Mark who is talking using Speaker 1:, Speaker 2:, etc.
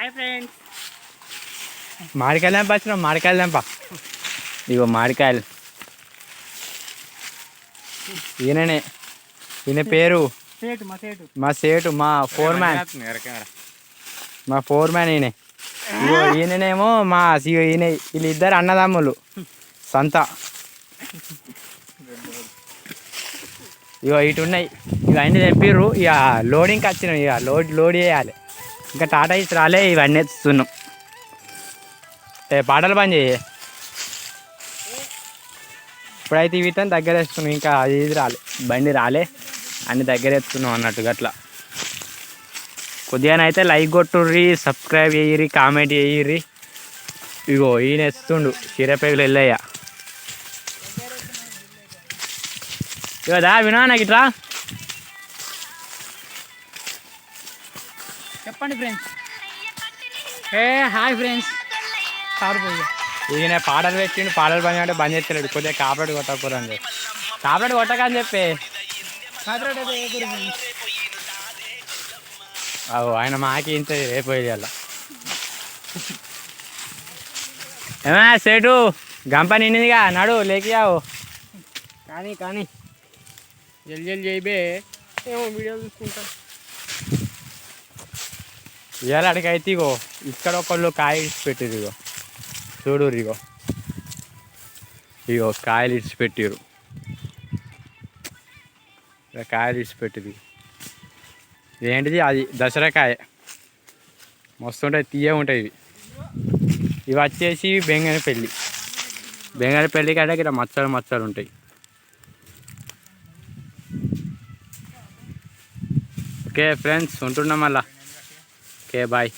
Speaker 1: Hi friends.
Speaker 2: మామిడికాయలు తెంప వచ్చినాం. మామిడికాయలు తెంప. ఇగో మామిడికాయలు. ఈయననే. ఈయన పేరు మా సేటు, మా ఫోర్ మ్యాన్ ఈయన. ఇగో ఈయననేమో మా ఈయన. వీళ్ళిద్దరు అన్నదమ్ములు సంత. ఇగో ఇటు ఉన్నాయి. ఇవన్నీ తెంపిర్రు. ఇక లోడింగ్కి వచ్చినాం. ఇక లోడ్ చేయాలి. ఇంకా టాటా ఇచ్చి రాలే. ఇవన్నీ ఎత్తుతున్నాం. పాటలు పని చేయి. ఇప్పుడైతే వీటిని దగ్గర వేస్తున్నాం. ఇంకా ఇది రాలే, బండి రాలే, అన్ని దగ్గర ఎత్తున్నాం అన్నట్టుగా. అట్లా కొద్దిగానైతే లైక్ కొట్టుర్రి, సబ్స్క్రైబ్ చేయరి, కామెంట్ చేయరి. ఇగో ఈయన ఎత్తుండు చీరపేగులు వెళ్ళయ్య. ఇగో దా వినా నాకు ఇట్లా
Speaker 1: చెప్పండి ఫ్రెండ్స్. Hi friends.
Speaker 2: ఈయన పాటలు పెట్టిండు. పాటలు పని అంటే బంద్ చేస్తలేడు. కొద్దిగా కాపరేట్ కొట్టకూడదని చెప్పి, కాపరేట్ కొట్టకని చెప్పి అవు ఆయన మాకి ఇంత అయిపోయేది అలా. ఏమా సేటు గంప నిండిందిగా, నడు లేకియావు.
Speaker 1: కానీ జల్దీ చేయబే. ఏమో వీడియో చూసుకుంటా.
Speaker 2: ఇవాళ అడిగైతే ఇగో ఇక్కడ ఒకళ్ళు కాయ ఇడిచి పెట్టిరు. ఇగో చూడు, ఇగో కాయలు ఇడిచి పెట్టిరు. కాయలు ఇడిచి పెట్టిరు. ఏంటిది అది? దసరా కాయ. మస్తు ఉంటాయి, తీయ ఉంటాయి ఇవి. ఇవి వచ్చేసి బెంగనపల్లి. బెంగనపల్లి కంటే ఇక్కడ మచ్చలు ఉంటాయి. ఓకే ఫ్రెండ్స్, ఉంటున్నాం మళ్ళా. Okay bye.